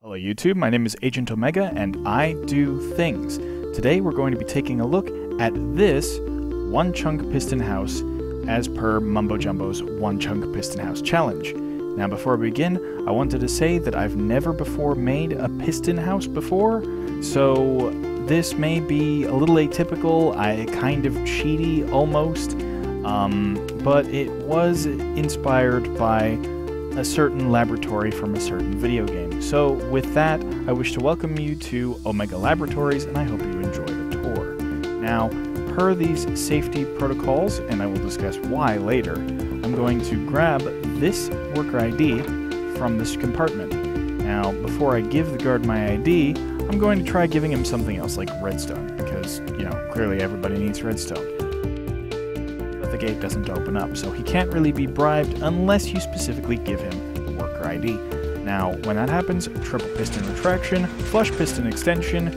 Hello YouTube, my name is Agentomega and I do things. Today we're going to be taking a look at this One-Chunk Piston House as per Mumbo Jumbo's One-Chunk Piston House challenge. Now before we begin, I wanted to say that I've never before made a piston house before, so this may be a little atypical, kind of cheaty almost, but it was inspired by a certain laboratory from a certain video game. So with that, I wish to welcome you to Omega Laboratories, and I hope you enjoy the tour. Now, per these safety protocols, and I will discuss why later, I'm going to grab this worker ID from this compartment. Now, before I give the guard my ID, I'm going to try giving him something else like redstone, because, you know, clearly everybody needs redstone. The gate doesn't open up, so he can't really be bribed unless you specifically give him the worker ID. Now, when that happens, triple piston retraction, flush piston extension,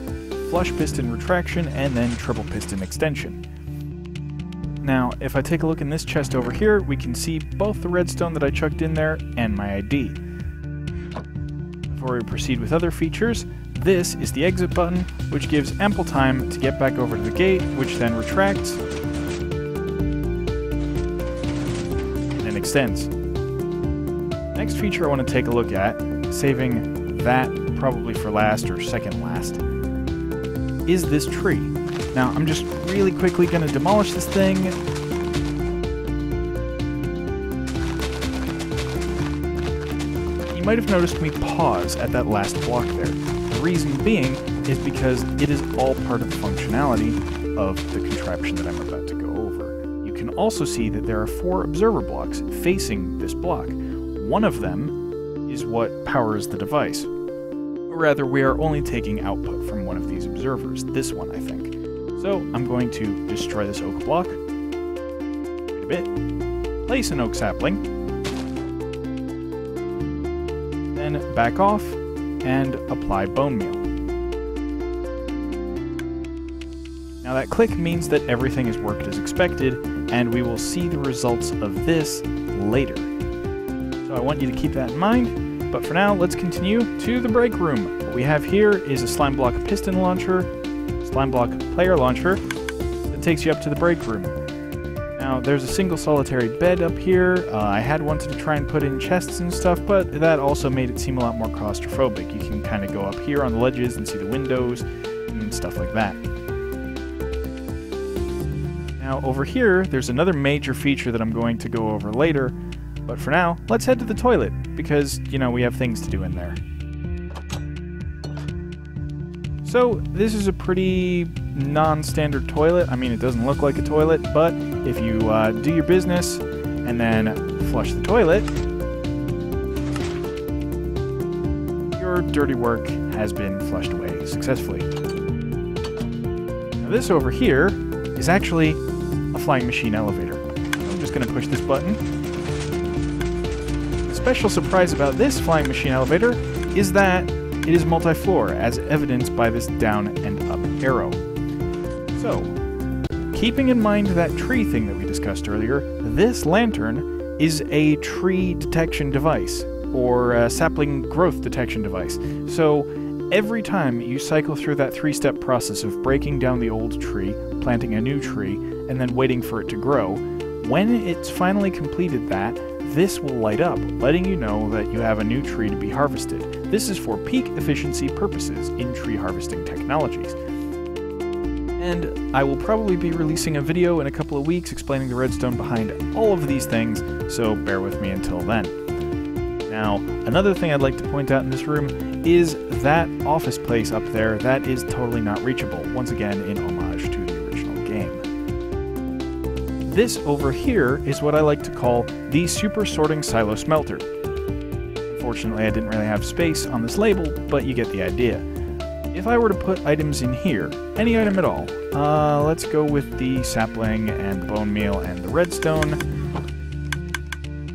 flush piston retraction, and then triple piston extension. Now, if I take a look in this chest over here, we can see both the redstone that I chucked in there and my ID. Before we proceed with other features, this is the exit button, which gives ample time to get back over to the gate, which then retracts extends. Next feature I want to take a look at, saving that probably for last or second last, is this tree. Now I'm just really quickly going to demolish this thing. You might have noticed me pause at that last block there. The reason being is because it is all part of the functionality of the contraption that I'm about to go over. You can also see that there are 4 observer blocks facing this block. One of them is what powers the device. Or rather, we are only taking output from one of these observers, this one I think. So I'm going to destroy this oak block, wait a bit, place an oak sapling, then back off and apply bone meal. Now that click means that everything has worked as expected, and we will see the results of this later. So I want you to keep that in mind, but for now, let's continue to the break room. What we have here is a slime block piston launcher, slime block player launcher, that takes you up to the break room. Now, there's a single solitary bed up here. I had wanted to try and put in chests and stuff, but that also made it seem a lot more claustrophobic. You can kind of go up here on the ledges and see the windows and stuff like that. Now over here, there's another major feature that I'm going to go over later, but for now, let's head to the toilet, because, you know, we have things to do in there. So, this is a pretty non-standard toilet. I mean, it doesn't look like a toilet, but if you do your business and then flush the toilet, your dirty work has been flushed away successfully. Now this over here is actually a flying machine elevator. I'm just going to push this button. The special surprise about this flying machine elevator is that it is multi-floor, as evidenced by this down and up arrow. So, keeping in mind that tree thing that we discussed earlier, this lantern is a tree detection device, or a sapling growth detection device. So, every time you cycle through that 3-step process of breaking down the old tree, planting a new tree, and then waiting for it to grow, when it's finally completed that, this will light up, letting you know that you have a new tree to be harvested. This is for peak efficiency purposes in tree harvesting technologies. And I will probably be releasing a video in a couple of weeks explaining the redstone behind all of these things, so bear with me until then. Now, another thing I'd like to point out in this room is that office place up there that is totally not reachable, once again in homage to the original game. This over here is what I like to call the Super Sorting Silo Smelter. Unfortunately, I didn't really have space on this label, but you get the idea. If I were to put items in here, any item at all, let's go with the sapling and the bone meal and the redstone.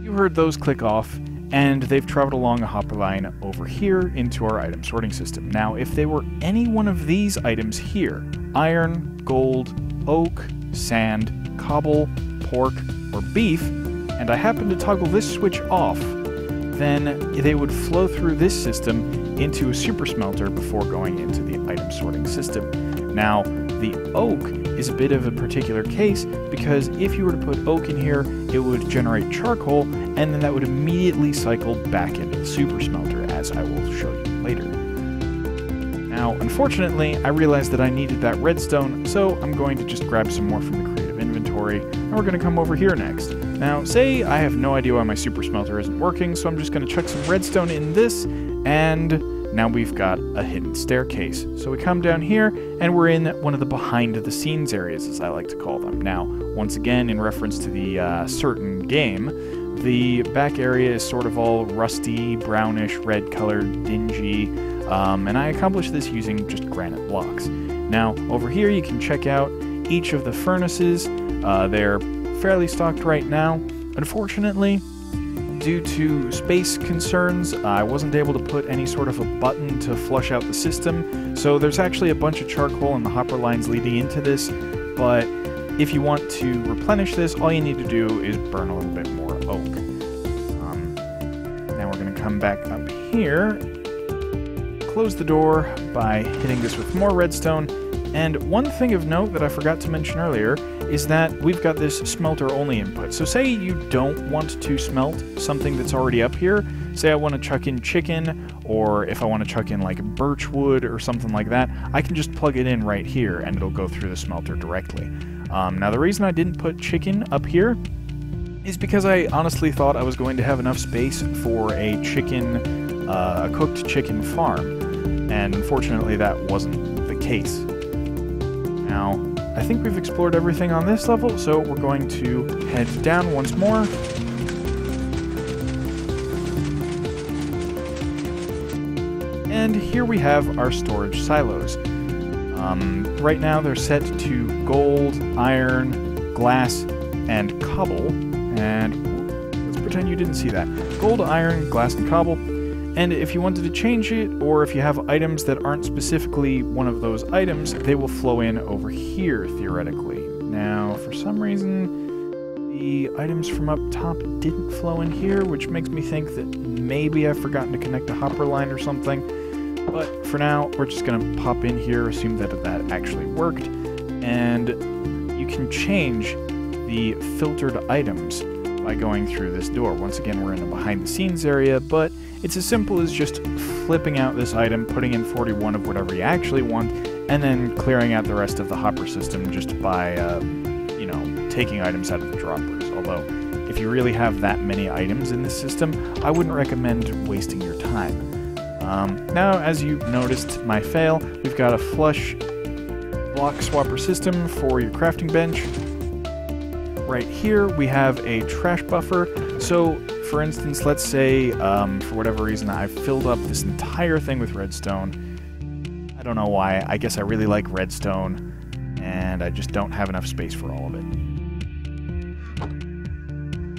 You heard those click off, and they've traveled along a hopper line over here into our item sorting system. Now, if they were any one of these items here, iron, gold, oak, sand, cobble, pork, or beef, and I happen to toggle this switch off, then they would flow through this system into a super smelter before going into the item sorting system. Now, the oak is a bit of a particular case because if you were to put oak in here, it would generate charcoal, and then that would immediately cycle back into the super smelter, as I will show you later. Now, unfortunately, I realized that I needed that redstone, so I'm going to just grab some more from the creative inventory, and we're going to come over here next. Now, say I have no idea why my super smelter isn't working, so I'm just going to chuck some redstone in this, and now we've got a hidden staircase. So we come down here, and we're in one of the behind-the-scenes areas, as I like to call them. Now, once again, in reference to the certain game, the back area is sort of all rusty, brownish, red-colored, dingy, and I accomplished this using just granite blocks. Now, over here you can check out each of the furnaces. They're fairly stocked right now. Unfortunately, due to space concerns, I wasn't able to put any sort of a button to flush out the system, so there's actually a bunch of charcoal in the hopper lines leading into this, but if you want to replenish this, all you need to do is burn a little bit more oak. Now we're going to come back up here, close the door by hitting this with more redstone, and one thing of note that I forgot to mention earlier is that we've got this smelter-only input. So say you don't want to smelt something that's already up here. Say I want to chuck in chicken, or if I want to chuck in like birch wood or something like that, I can just plug it in right here and it'll go through the smelter directly. Now the reason I didn't put chicken up here is because I honestly thought I was going to have enough space for a chicken, a cooked chicken farm, and unfortunately that wasn't the case. Now, I think we've explored everything on this level, so we're going to head down once more. And here we have our storage silos. Right now they're set to gold, iron, glass, and cobble. And let's pretend you didn't see that. Gold, iron, glass, and cobble. And if you wanted to change it, or if you have items that aren't specifically one of those items, they will flow in over here, theoretically. Now, for some reason, the items from up top didn't flow in here, which makes me think that maybe I've forgotten to connect a hopper line or something. But for now, we're just going to pop in here, assume that that actually worked, and you can change the filtered items by going through this door. Once again, we're in a behind-the-scenes area, but it's as simple as just flipping out this item, putting in 41 of whatever you actually want, and then clearing out the rest of the hopper system just by, you know, taking items out of the droppers. Although, if you really have that many items in this system, I wouldn't recommend wasting your time. Now, as you noticed my fail, we've got a flush block swapper system for your crafting bench. Right here, we have a trash buffer. So, for instance, let's say, for whatever reason, I've filled up this entire thing with redstone. I don't know why. I guess I really like redstone, and I just don't have enough space for all of it.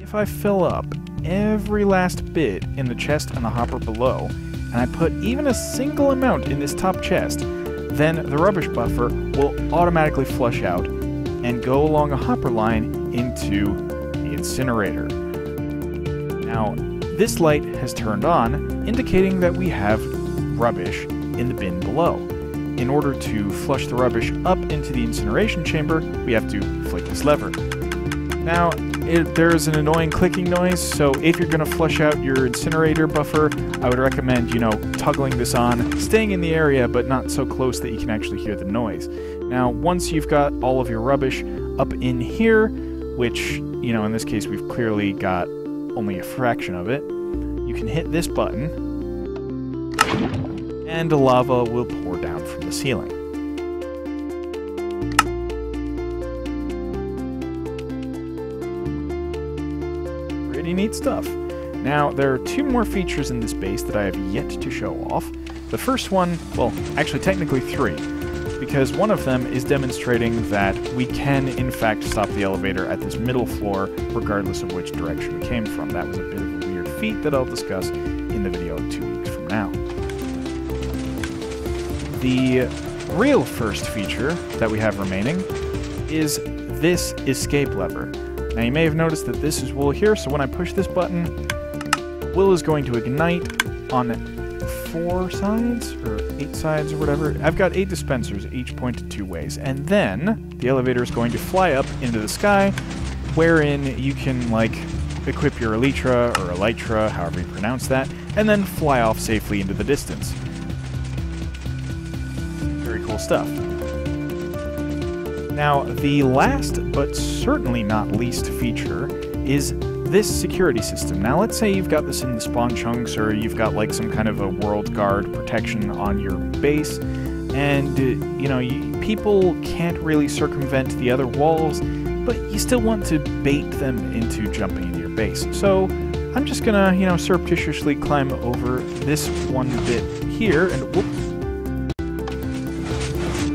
If I fill up every last bit in the chest and the hopper below, and I put even a single amount in this top chest, then the rubbish buffer will automatically flush out and go along a hopper line into the incinerator. Now, this light has turned on, indicating that we have rubbish in the bin below. In order to flush the rubbish up into the incineration chamber, we have to flick this lever. Now, there's an annoying clicking noise, so if you're going to flush out your incinerator buffer, I would recommend, you know, toggling this on, staying in the area, but not so close that you can actually hear the noise. Now, once you've got all of your rubbish up in here, which, you know, in this case we've clearly got only a fraction of it, you can hit this button, and lava will pour down from the ceiling. Pretty neat stuff. Now, there are two more features in this base that I have yet to show off. The first one, well, actually technically three, because one of them is demonstrating that we can, in fact, stop the elevator at this middle floor, regardless of which direction we came from. That was a bit of a weird feat that I'll discuss in the video 2 weeks from now. The real first feature that we have remaining is this escape lever. Now, you may have noticed that this is wool here, so when I push this button, wool is going to ignite on 4 sides, or 8 sides, or whatever. I've got 8 dispensers, each pointed 2 ways. And then the elevator is going to fly up into the sky, wherein you can, like, equip your elytra, or elytra, however you pronounce that, and then fly off safely into the distance. Very cool stuff. Now, the last, but certainly not least feature, is this security system. Now, let's say you've got this in the spawn chunks, or you've got like some kind of a world guard protection on your base, and, you know, people can't really circumvent the other walls, but you still want to bait them into jumping into your base. So, I'm just gonna, you know, surreptitiously climb over this one bit here, and whoop.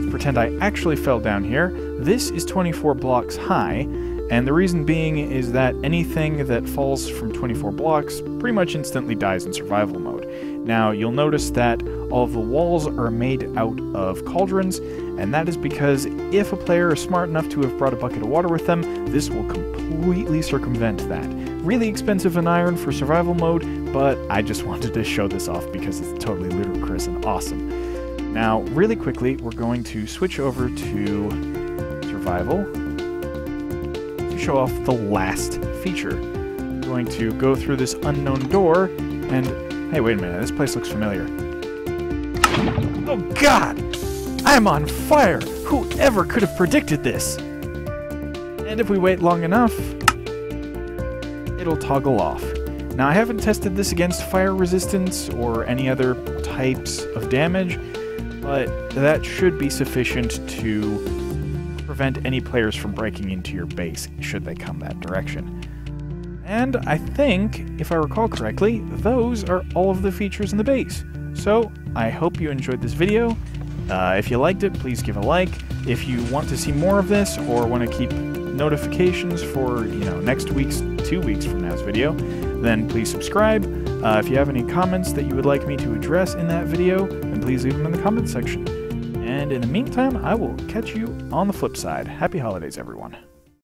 Pretend I actually fell down here. This is 24 blocks high, and the reason being is that anything that falls from 24 blocks pretty much instantly dies in survival mode. Now, you'll notice that all of the walls are made out of cauldrons, and that is because if a player is smart enough to have brought a bucket of water with them, this will completely circumvent that. Really expensive in iron for survival mode, but I just wanted to show this off because it's totally ludicrous and awesome. Now, really quickly, we're going to switch over to survival to show off the last feature. I'm going to go through this unknown door, and hey, wait a minute, this place looks familiar. Oh god! I'm on fire! Whoever could have predicted this? And if we wait long enough, it'll toggle off. Now, I haven't tested this against fire resistance or any other types of damage, but that should be sufficient to prevent any players from breaking into your base should they come that direction. And I think, if I recall correctly, those are all of the features in the base. So, I hope you enjoyed this video. If you liked it, please give a like. If you want to see more of this, or want to keep notifications for, you know, next week's, 2 weeks from now's video, then please subscribe. If you have any comments that you would like me to address in that video, then please leave them in the comments section. And in the meantime, I will catch you on the flip side. Happy holidays, everyone.